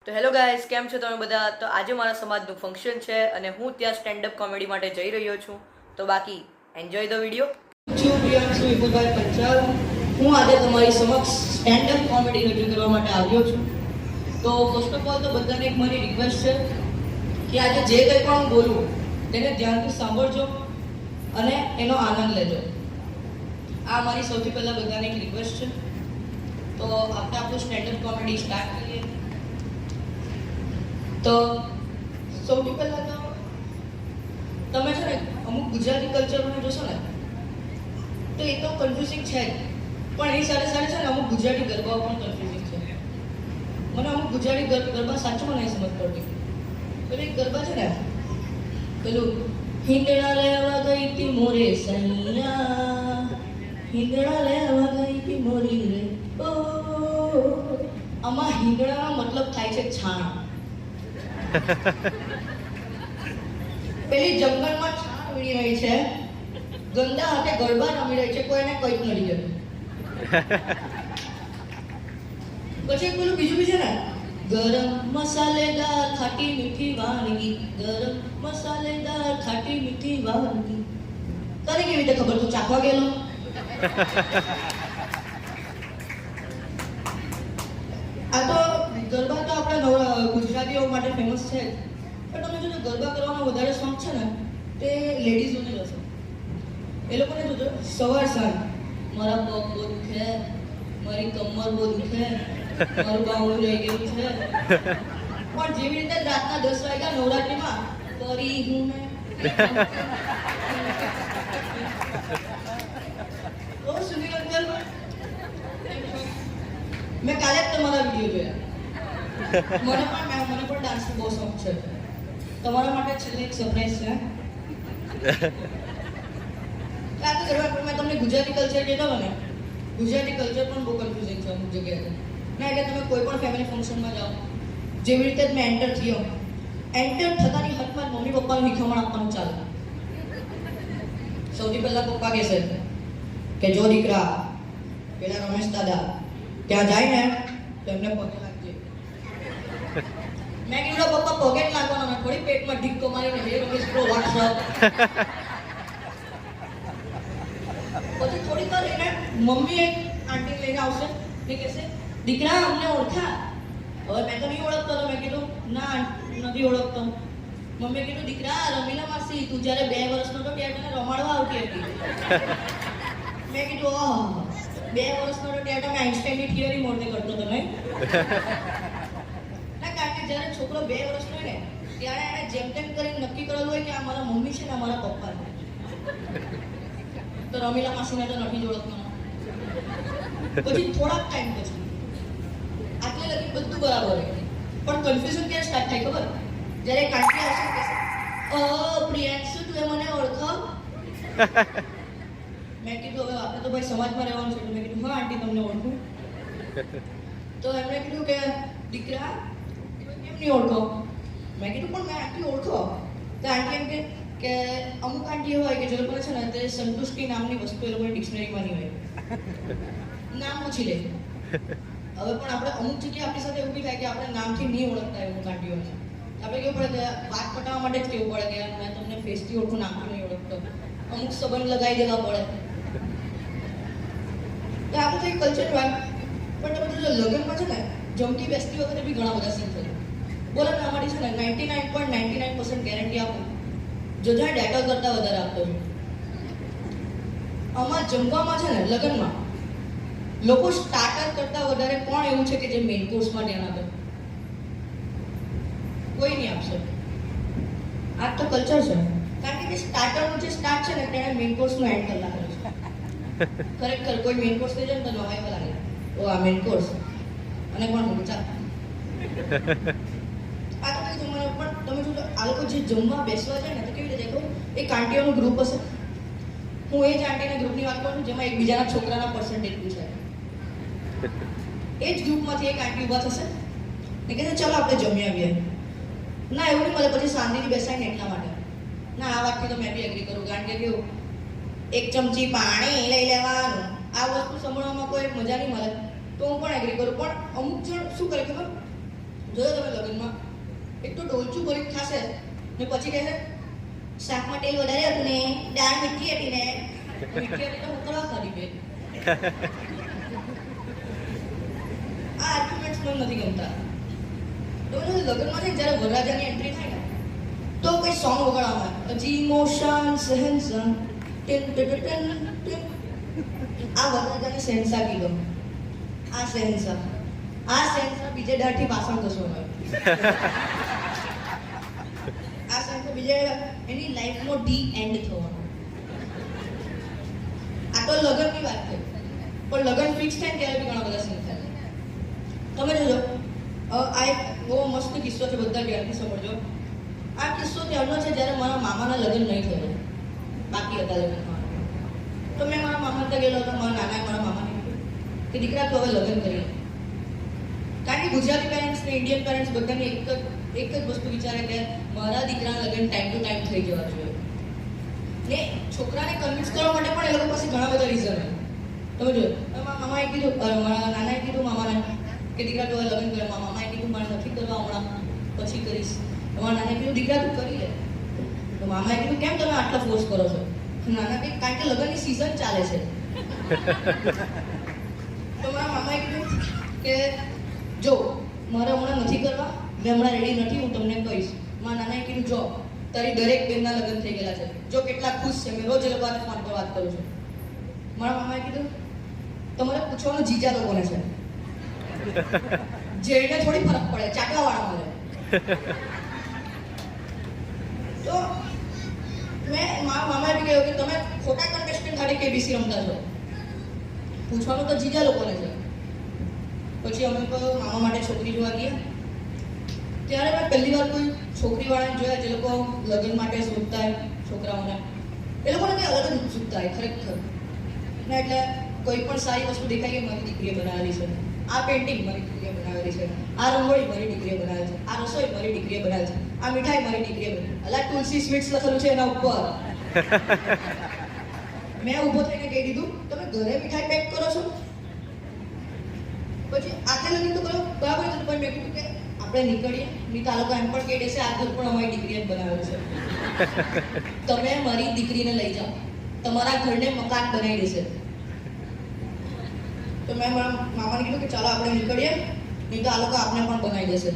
તો hello guys, કેમ છો તમે બધા? તો આજે મારા સમાજનું ફંક્શન છે અને હું ત્યાં સ્ટેન્ડ અપ કોમેડી માટે જઈ રહ્યો છું. તો બાકી એન્જોય ધ વિડીયો. છું પ્રિયાંશુ વિપુલભાઈ પંચાલ. હું આજે તમારી સમક્ષ સ્ટેન્ડ અપ કોમેડી રજૂ કરવા માટે આવ્યો છું. તો ફર્સ્ટ ઓફ ઓલ તો બધાને એક મારી રિક્વેસ્ટ છે કે આજે જે કંઈ પણ હું બોલું તેને ધ્યાનથી સાંભળજો અને એનો આનંદ લેજો. આ મારી સૌથી પહેલાં બધાને એક રિક્વેસ્ટ છે. તો આપણે આપણું સ્ટેન્ડ અપ કોમેડી સ્ટાર્ટ કરીએ. તો સૌથી પહેલાં તો તમે છે ને અમુક ગુજરાતી કલ્ચરમાં જોશો ને તો એ તો કન્ફ્યુઝિંગ છે જ, પણ એની સાથે સાથે છે ને અમુક ગુજરાતી ગરબાઓ પણ કન્ફ્યુઝિંગ છે. મને અમુક ગુજરાતી ગરબા સાચું નહીં સમજ પડતી. પેલું એક ગરબા છે ને પેલું હિંગડા લેવા ગઈ તી મોરે સૈયા, હિંગડા લેવા ગઈ તી મોરી રે ઓ. આમાં હિંગડાનો મતલબ થાય છે છાણ. પેલી જંગલમાં છાણ વીણી રહી છે, ગંદા હાથે ગરબા રમી રહી છે, કોઈને કંઈ જ નથી જતું. પછી પેલું બીજું બી છે ને, ગરમ મસાલેદાર ખાટી મીઠી વાનગી, ગરમ મસાલેદાર ખાટી મીઠી વાનગી. તને કેવી રીતે ખબર? તું ચાખવા ગયેલો? આ તો ગરબા તો આપણા ગુજરાતીઓ માટે ફેમસ છે જ, પણ તમે જોજો ગરબા કરવાનો વધારે શોખ છે ને તે લેડીઝોને હશે. એ લોકોને જોજો સવાર સાંજ મારા પગ બહુ દુખે, મારી કમર બહુ દુખે, મારું બાવળું રહી ગયું છે. પણ જેવી રીતે રાતના 10 વાગ્યા નવરાત્રીમાં કરી હું સુનિલ અંકલ, મેં કાલે જ તમારા વિડીયો જોયા. મને પણ ડાન્સનો બહુ શોખ છે. તમારા માટે છેલ્લે એક સરપ્રાઈઝ છે. આ તો કરવા પણ મેં તમને ગુજરાતી કલ્ચર કહેતો ને, ગુજરાતી કલ્ચર પણ બહુ કન્ફ્યુઝિંગ છે અમુક જગ્યાએ. ના એટલે તમે કોઈ પણ ફેમિલી ફંક્શનમાં જાઓ, જેવી રીતે જ મેં એન્ટર થયો, એન્ટર થતાની હાથમાં મમ્મી પપ્પાનું શીખમણ આપવાનું ચાલે. સૌથી પહેલા પપ્પા કહેશે કે જો દીકરા પેલા રમેશ દાદા ત્યાં જાય ને તો એમને પગે લાગજે. મેં કીધું પપ્પા પગે જ લાગવાનો, મેં થોડી પેટમાં ઢીક્કો મારીને હે રમેશ બ્રો વોટ્સઅપ. પછી થોડી વાર એને મમ્મી એક આંટી લઈને આવશે ને કહેશે દીકરા અમને ઓળખા. હવે મેં તો નહીં ઓળખતો, તો મેં કીધું ના નથી ઓળખતો. મમ્મીએ કીધું દીકરા રમીલા માસી તું જ્યારે 2 વર્ષનો હતો ત્યારે તને રમાડવા આવતી હતી. મેં કીધું 2 વર્ષનો હતો ત્યારે તમે આઈન્સ્ટાઈનની થિયરી મોડે કરતો હતો નહીં. ના કારણ કે જ્યારે છોકરો 2 વર્ષનો હોય ને ત્યારે એને જેમ તેમ કરીને નક્કી કરેલું હોય કે આ મારા મમ્મી છે ને મારા પપ્પા છે. તો રમીલા માસીને તો નથી જ ઓળખવાનો. પછી થોડાક ટાઈમ પછી આટલે લગી બધું બરાબર હોય, પણ કન્ફ્યુઝન ક્યારે સ્ટાર્ટ થાય ખબર? જ્યારે કાંટી આવશે કહેશે ઓ પ્રિયાંશુ તું એ મને ઓળખો. મેં કીધું હવે આપણે તો ભાઈ સમાજમાં રહેવાનું છે. મેં કીધું હા આંટી તમને ઓળખું. તો એમણે કીધું કે દીકરા કેમ નહીં ઓળખો? મેં કીધું પણ મેં આંટી ઓળખો. તો આંટી એમ કે અમુક આંટી હોય કે જે લોકોને છે ને તે સંતુષ્ટિ નામની વસ્તુ એ લોકોની ડિક્શનરીમાં નહીં હોય, નામ પૂછી લે. હવે પણ આપણે અમુક જગ્યાએ આપણી સાથે એવું બી થાય કે આપણે નામથી નહીં ઓળખતા અમુક આંટીઓને. આપણે કેવું પડે કે વાત પટાવવા માટે જ કેવું પડે કે મેં તમને ફેસથી ઓળખું, નામથી નહીં ઓળખતો. અમુક સંબંધ લગાવી દેવા પડે. તો આ બધું એક કલ્ચર હોય. પણ તમે જો લગ્નમાં છે ને જમતી બેસતી વખતે બી ઘણા બધા સીન થશે. બોલો ને અમારી છે ને 99.99% ગેરંટી આપું જો જ્યાં ડેટા કરતાં વધારે આપતો છું. આમાં જમવામાં છે ને લગ્નમાં લોકો સ્ટાર્ટર કરતાં વધારે કોણ એવું છે કે જે મેઇન કોર્સમાં ધ્યાન આપે? કોઈ નહીં આપશે. આ તો કલ્ચર છે. કારણ કે જે સ્ટાર્ટરનું જે સ્ટાર્ટ છે ને તેને મેઇન કોર્સનું એન્ડ કરી નાખેલું છે. ખરેખર કોઈ મેઇન કોર્સ થઈ જાય ને તો નવાઈ લાગે ઓ આ મેઇન કોર્સ અને કોણ બોલું ચાલ. આ તો કંઈ જમવાનું પણ તમે જો આ લોકો જે જમવા બેસવા જાય ને તો કેવી રીતે દેખો એક આંટીઓનું ગ્રુપ હશે. હું એ જ આંટીના ગ્રુપની વાત કરું છું જેમાં એકબીજાના છોકરાના પર્સન્ટેજ પૂછાય. એ જ ગ્રુપમાંથી એક આંટી ઊભા થશે ને કહેશે ચાલો આપણે જમી આવીએ. ના એવું નહીં મળે, પછી શાંતિથી બેસાય ને એટલા માટે. ના આ વાતથી તો મેં બી એગ્રી કરું. કારણ કે કેવું એક ચમચી પાણી લઈ લેવાનું, આ વસ્તુ સાંભળવામાં કોઈ મજા નહીં મળે. તો હું પણ એગ્રી કરું. પણ અમુક જણ શું કરે ખબર, જોયો તમે લગ્નમાં એક તો ડોલચું ભરી ખાશે ને પછી કહે છે શાકમાં તેલ વધારે હતું ને દાળ મીઠી હતી ને મીઠી હતી તો હું કરવા કરી બે આ આર્ગ્યુમેન્ટ્સ મને નથી ગમતા. તો લગ્નમાં છે જ્યારે વરરાજાની એન્ટ્રી થાય ને તો કોઈ સોંગ વગાડવામાં હજી ઇમોશન સહેનસા આ વરરાજાને શહેનશાહ કીધો. આ શહેનશાહ બીજે દાડથી ભાષણ કશો હોય આ શહેનશાહ બીજે એની લાઈફનો ડી એન્ડ થવાનો. આ તો લગ્નની વાત છે પણ લગ્ન ફિક્સ થાય ત્યારે બી ઘણા બધા સીન થાય. તમે જોજો આ એક બહુ મસ્ત કિસ્સો છે, બધા ધ્યાનથી સમજો. આ કિસ્સો ત્યારનો છે જ્યારે મારા મામાના લગ્ન નહીં થયેલા, બાકી હતા લગ્નમાં. તો મેં મારા મામા ત્યાં ગયેલો હતો. મારા નાનાએ મારા મામાને કીધું કે દીકરા તો હવે લગ્ન કરીએ. કારણ કે ગુજરાતી પેરેન્ટ્સ ને ઇન્ડિયન પેરેન્ટ્સ બધાને એક જ વસ્તુ વિચારે કે મારા દીકરાના લગ્ન ટાઈમ ટુ ટાઈમ થઈ જવા જોઈએ. ને છોકરાને કન્વિન્સ કરવા માટે પણ એ લોકો પાસે ઘણા બધા રીઝન હોય. તમે જો મારા મામાએ કીધું, મારા નાનાએ કીધું મામાને કે દીકરા તો લગ્ન કરે. મામાએ કીધું મારે નથી કરવા હમણાં, પછી કરીશ. મારા નાનાએ કીધું દીકરા તું કરી લે. તો મામાએ કીધું કેમ તમે આટલો ફોર્સ કરો છો? નાના કે કારણ કે લગ્નની સિઝન ચાલે છે. તો મારા મામાએ કીધું કે જો મારે હમણાં નથી કરવા, મેં હમણાં રેડી નથી, હું તમને કહીશ. મારા નાનાએ કીધું જો તારી દરેક બેનના લગ્ન થઈ ગયેલા છે, જો કેટલા ખુશ છે, મેં રોજ એ લોકોને ફોન પર વાત કરું છું. મારા મામાએ કીધું તમારે પૂછવાનું જીજા લોકોને છે, જેને થોડી ફરક પડે, ચાકલાવાળા મળે. તો મેં મારા મામાએ બી કહ્યું કે તમે ખોટા કન્ટેસ્ટન્ટ ખાલી કેબીસી રમતા છો, પૂછવાનું તો જીજા લોકોને છે. પછી અમે તો મામા માટે છોકરી જોવા ગયા. ત્યારે મેં પહેલી વાર કોઈ છોકરીવાળાને જોયા જે લોકો લગ્ન માટે શોધતા હોય છોકરાઓને. એ લોકોને કંઈ અલગ જ ઉત્સુકતા હોય ખરેખર. ને એટલે કોઈ પણ સારી વસ્તુ દેખાય કે મારી દીકરીએ બનાવેલી છે, આ પેઇન્ટિંગ મારી દીકરીએ બનાવેલી છે, આ રંગોળી મારી દીકરીએ બનાવેલી છે, આ રસોઈ મારી દીકરીએ બનાવેલી છે, આ મીઠાઈ મારી દીકરીએ બનાવેલી. અલા તુલસી સ્વીટ્સ લખેલું છે એના ઉપર. મેં ઊભો થઈને કહી દીધું તમે ઘરે મીઠાઈ પેક કરો છો? પછી આટલે લગીને તો કરો બરાબર છે. પણ મેં કીધું કે આપણે નીકળીએ નહીં તો આ લોકો એમ પણ કહી દેશે આ ઘર પણ અમારી દીકરીએ જ બનાવેલું છે. તમે મારી દીકરીને લઈ જાઓ, તમારા ઘરને મકાન બનાવી દેશે. તો મેં મારા મામાને કીધું કે ચાલો આપણે નીકળીએ નહીં તો આ લોકો આપણે પણ બનાવી દેશે.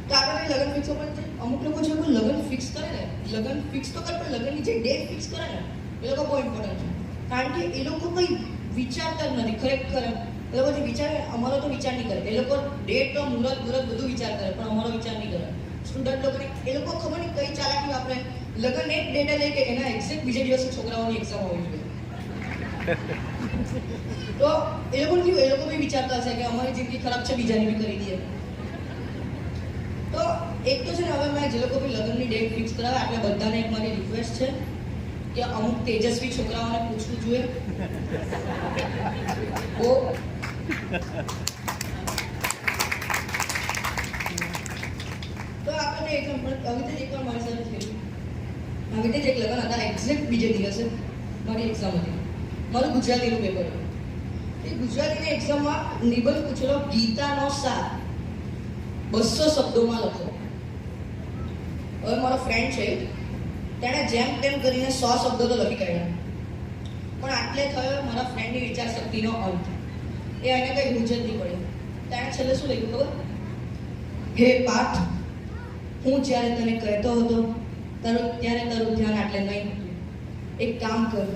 તો આપણે લગ્ન ફિક્સ પણ છે. અમુક લોકો છે લગ્ન ફિક્સ કરે ને, લગ્ન ફિક્સ તો કરે પણ લગ્નની જે ડેટ ફિક્સ કરે ને એ લોકો બહુ ઇમ્પોર્ટન્ટ છે. કારણ કે એ લોકો કંઈ વિચારતા જ નથી ખરેખર. એ લોકો જે વિચારે અમારો તો વિચાર નહીં કરે. એ લોકો ડેટ તો મુહૂર્ત બધું વિચાર કરે પણ અમારો વિચાર નહીં કરે. સ્ટુડન્ટ લોકોને એ લોકો ખબર નહીં કઈ ચાલાકી વાપરે. લગ્ન એક ડેટા લે કે એના એક્ઝેક્ટ બીજા દિવસે છોકરાઓની એક્ઝામ હોવી જોઈએ. તો એ લોકોને કેવું, એ લોકો બી વિચારતા હશે કે અમારી જિંદગી ખરાબ છે, બીજાની બી કરી દઈએ. તો એક તો છે ને હવે મેં જે લોકો બી લગ્નની ડેટ ફિક્સ કરાવે આપણે બધાને એક મારી રિક્વેસ્ટ છે કે અમુક તેજસ્વી છોકરાઓને પૂછવું જોઈએ. તો આપણને એક્ઝામ્પલ આવી રીતે એકવાર મારી સાથે થયું. આવી રીતે એક લગ્ન હતા, એક્ઝેક્ટ બીજે દિવસે મારી એક્ઝામ હતી. મારું ગુજરાતીનું પેપર હતું. એ ગુજરાતીની એક્ઝામમાં નિબંધ પૂછેલો ગીતાનો સાર 200 શબ્દોમાં લખો. હવે મારો ફ્રેન્ડ છે તેણે જેમ તેમ કરીને 100 શબ્દો તો લખી કાઢ્યા. પણ આટલે થયો મારા ફ્રેન્ડની વિચાર શક્તિનો અંત. એ એને કંઈ રૂજ જ નહીં પડી. તેણે છેલ્લે શું લખ્યું ખબર? હે પાઠ, હું જ્યારે તને કહેતો હતો ત્યારે તારું ધ્યાન આટલે નહીં હતું. એક કામ કર,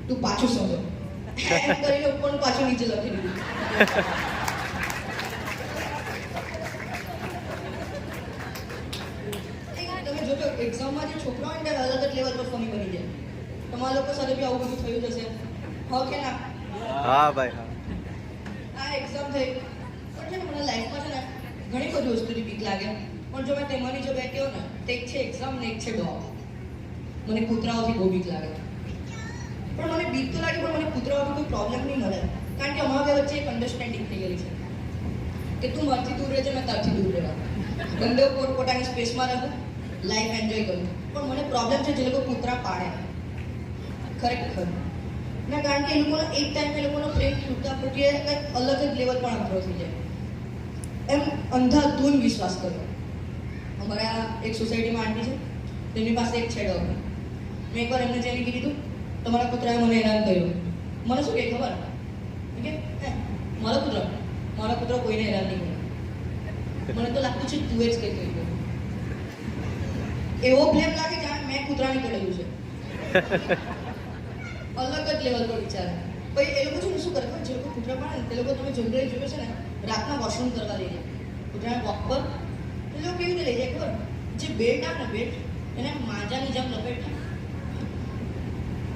તું પાછું સમજો. એમ કરીને ઉપરનું પાછું નીચે લખી દીધું. તમે જોજો એક્ઝામમાં જે છોકરાઓ હોય ને અલગ જ લેવલ પર ફની બની જાય. તમારા લોકો સાથે બી આવું બધું થયું જશે. હા કે ના? હા ભાઈ હા. આ એક્ઝામ થઈ પણ છે ને મને લાઈફમાં છે ને ઘણી બધી વસ્તુની બીક લાગે. પણ જો મેં તેમાંની જો બે કહો ને તો એક છે એક્ઝામ ને એક છે ડોગ. મને કૂતરાઓથી બહુ બીક લાગે. પણ મને બીક તો લાગે પણ મને કૂતરાઓથી કોઈ પ્રોબ્લેમ નહીં મળે. કારણ કે અમારા બે વચ્ચે એક અન્ડરસ્ટેન્ડિંગ થઈ ગયેલી છે કે તું મારથી દૂર રહેજે, મેં તારથી દૂર રહેવા. બંને પોતપોતાની સ્પેસમાં રહું, લાઈફ એન્જોય કરું. પણ મને પ્રોબ્લેમ છે જે લોકો કૂતરા પાડે ખરેખર ના. કારણ કે એ લોકોનો એક ટાઈમ એ લોકોનો પ્રેમ તૂટતા ફૂટીએ કંઈક અલગ જ લેવલ પણ અંતરો થઈ જાય. એમ અંધાધૂન વિશ્વાસ કર્યો. અમારા એક સોસાયટીમાં આંટી છે, તેમની પાસે એક છે ડોગ. મેં એકવાર એમને જઈને કીધું તમારા કૂતરાએ મને હેરાન કર્યું. મને શું કહે ખબર કે મારો કૂતરો કોઈને હેરાન નહીં કરે. મને તો લાગતું છે તું જ કંઈ કર્યું. એવો બ્લેમ લાગે જાણે મેં કૂતરાને કરેલું છે. અલગ જ લેવલ પર વિચાર. પછી એ લોકો છે ને શું કરે જે લોકો કૂતરા પાડે ને તે લોકો તમે જનરલી જોયું છે ને રાતના વોશરૂમ કરવા લઈ જાય કૂતરાને વોક પર. એ લોકો કેવી રીતે લઈ જાય ખબર? જે બેલ્ટ આવે ને બેલ્ટ એને માંજાની જેમ લપેટે.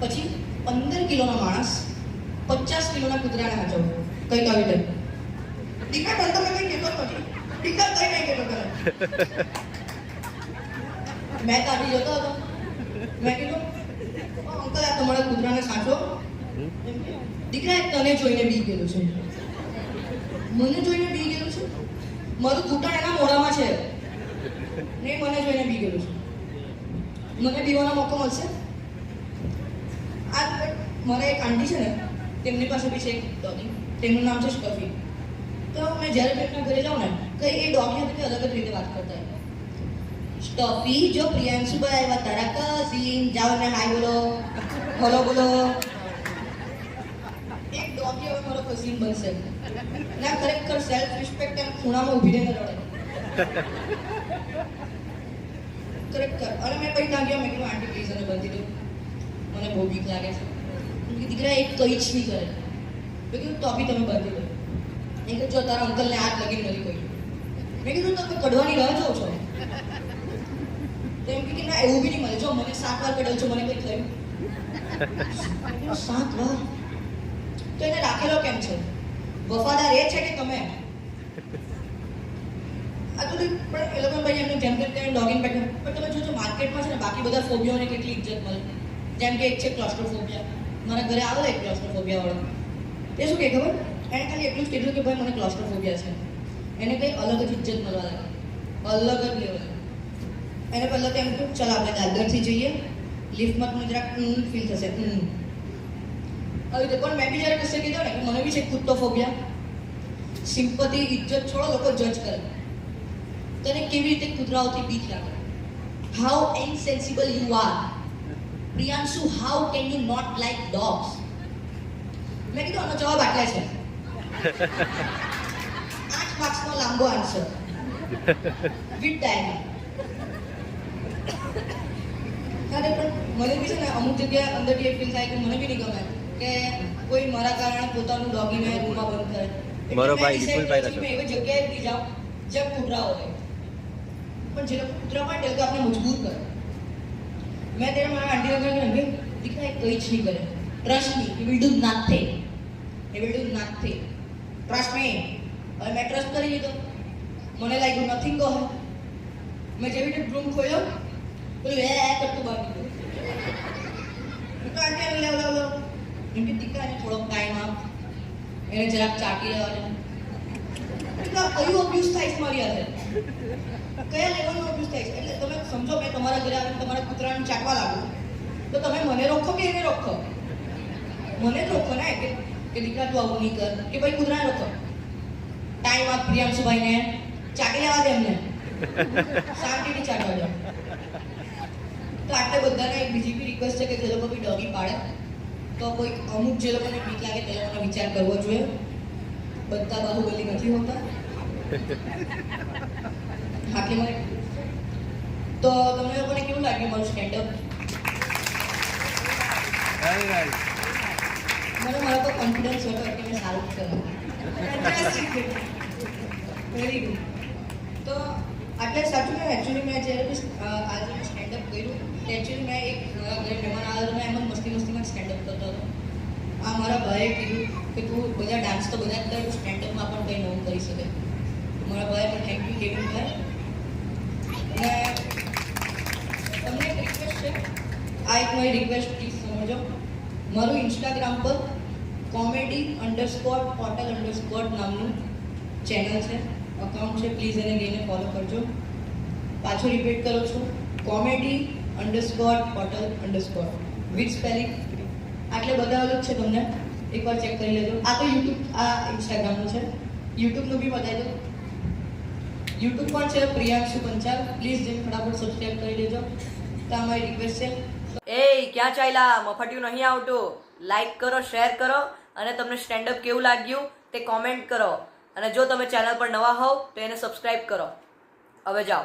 પછી 15 કિલોનો માણસ 50 કિલોના કૂતરાને હાચવ કઈ આવી દે. દીકરા તને તમે કઈ કહેતો નથી. દીકરા કઈ નહીં કહેતો કરે. મેં કાઢી જતો હતો. મેં કીધું અંકલ આ તમારા કૂતરાને સાચો. દીકરા તને જોઈને બી ગયેલું છે. મને જોઈને બી ગયેલું છે. મારું ઘૂંટણ એના મોઢામાં છે ને મને જોઈને બી ગયેલું છે. મને બીવાનો મોકો મળશે. આ મારા એક આંટી છે ને તેમની પાસે બી છે એક ડોગી. તેમનું નામ છે સ્ટફી. તો મેં જ્યારે તેમના ઘરે જાઉં ને કઈ એ ડોગી હતી અલગ જ રીતે વાત કરતા. સ્ટફી જો પ્રિયાંશુભાઈ આવ્યા તારા કસીન જાઓ ને હાય બોલો હલો બોલો. એક ડોગી હવે મારો કસીન બનશે. ના ખરેખર સેલ્ફ રિસ્પેક્ટ એમ ખૂણામાં ઊભી રહીને રડે. ખરેખર. અને મેં પછી ત્યાં ગયા મેં કીધું આંટી પ્લીઝ અને બંધી દઉં મને બહુ બીક લાગે છે. દીકરા એક કંઈ જ નહીં કરે. મેં કીધું તો બી તમે બાંધી દો. એ કે જો તારા અંકલને હાથ લગીને નથી કહ્યું. મેં કીધું તમે કઢવાની રાહ જોઉં છો. તો એમ કે ના એવું બી નહીં મળે. જો મને 7 વાર કઢાવ છો મને કંઈ થયું 7 વાર. તો એને રાખેલો કેમ છે? વફાદાર એ છે કે તમે? આ તો પણ એ લોકો ભાઈ એમને જેમ કે ડોગિંગ પેટર્ન પણ તમે જોજો માર્કેટમાં છે ને બાકી બધા ફોબિયાઓને કેટલી ઇજ્જત મળે. જેમ કે એક છે ક્લોસ્ટ્રોફોબિયા. મારા ઘરે આવેલો એક ક્લોસ્ટ્રોફોબિયા વાળો. એ શું કહે ખબર? એને ખાલી એટલું જ કીધું કે ભાઈ મને ક્લોસ્ટ્રોફોબિયા છે. એને કંઈ અલગ જ ઇજ્જત મળવા લાગે. અલગ જ લેવલ. એને પહેલાં તો એમ કહ્યું ચાલ આપણે દાદરથી જઈએ લિફ્ટમાં તમને જરાક ફીલ થશે. આવી રીતે પણ મેં બી જ્યારે કશે કીધું ને કે મને બી છે કૂદતો ફોબિયા. સિમ્પથી ઇજ્જત છોડો લોકો જજ કરે. તને કેવી રીતે કૂતરાઓથી બીક લાગે? How insensible you are. Priyanshu how can you not like dogs? મેં કીધું આનો જવાબ આટલા છે. 8 માર્ક્સનો લાંબો આન્સર વિથ ડાયગ્રામ. ત્યારે પણ મને બી છે ને અમુક જગ્યાએ અંદરથી એ ફીલ થાય કે મને બી નહીં ગમે કે કોઈ મારા કારણે પોતાનું ડોગીને રૂમમાં બંધ કરે. મારો ભાઈ વિપુલભાઈ હતો. મેં એવી જગ્યાએ બી જાઉં જ્યાં કૂતરા હોય. પણ જે લોકો કૂતરા માટે એ લોકો આપણે મજબૂર કરે. મેં ત્યારે મારા આંટીને કહ્યું કે દીકરા એ કંઈ જ નહીં કરે. Trust me he will do nothing. He will do nothing. Trust me. હવે મેં ટ્રસ્ટ કરી લીધો. મને લાગ્યું નથિંગ કહે. મેં જેવી રીતે રૂમ ખોલ્યો પેલું કરતું બહાર નીકળ્યું. તો આંટી એને લેવ એમ કે દીકરાને થોડોક ટાઈમ આપ. એને જરાક ચાટી લેવા દે. કયું અબ્યુઝ થાય છે મારી હાથે? કયા લેવલનો અબ્યુઝ થાય છે? એટલે તમે સમજો મેં તમારા ઘરે આવીને તમારા કૂતરાને ચાટવા લાગુ તો તમે મને રોકો કે એને રોકો? મને જ રોકો ને કે દીકરા તું આવું નહીં કર કે ભાઈ કૂતરાને રોકો. ટાઈમ આપ પ્રિયાંશુભાઈને ચાટી લેવા દે એમને. શાંતિથી ચાટવા દે. તો આટલે બધાને એક બીજી બી રિક્વેસ્ટ છે કે જે લોકો બી ડોગી પાડે તો કોઈ અમુક જે લોકોને બીક લાગે તે લોકોને વિચાર કરવો જોઈએ. બધા બાહુબલી નથી હોતા. આટલી મને તો તમને લોકોને કેવું લાગ્યું મારું સ્ટેન્ડઅપ? મને મારા પર કોન્ફિડન્સ હતો એટલે મેં સારું કર્યું. Very good. તો આટલે સાચું ને એકચ્યુઅલી મેં જ્યારે બી આજે સ્ટેન્ડઅપ કર્યું એકચ્યુઅલી મેં એક મારા ઘરે મહેમાન આવ્યો મેં એમ જ મસ્તીમાં સ્ટેન્ડઅપ કરતો હતો. આ મારા ભાઈએ કીધું કે તું બધા ડાન્સ તો બધા જ કર સ્ટેન્ડઅપમાં પણ કંઈ નવું કરી શકે. મારા ભાઈએ પણ થેન્ક યુ કીધું છે. અને તમને એક રિક્વેસ્ટ છે. આ એક મારી રિક્વેસ્ટ પ્લીઝ સમજો. મારું ઇન્સ્ટાગ્રામ પર comedy_potel_ નામનું ચેનલ છે અકાઉન્ટ છે. પ્લીઝ એને જઈને ફોલો કરજો. પાછું રિપીટ કરું છું comedy_potel_ વિથ સ્પેલિંગ. આટલે બતાવેલું જ છે તમને. એકવાર ચેક કરી લેજો. આ તો યુટ્યુબ આ ઇન્સ્ટાગ્રામનું છે. યુટ્યુબનું બી બતાવી દો. યુટ્યુબ પણ છે પ્રિયાંશુ પંચાલ, પ્લીઝ જઈને ફટાફટ સબસ્ક્રાઇબ કરી દેજો. તો આ મારી રિક્વેસ્ટ છે. એ ક્યાં ચાલ્યા? મફતિયું નહીં આવતું. લાઈક કરો, શેર કરો અને તમને સ્ટેન્ડઅપ કેવું લાગ્યું તે કોમેન્ટ કરો. અને જો તમે ચેનલ પર નવા હોવ તો એને સબસ્ક્રાઇબ કરો. હવે જાઓ.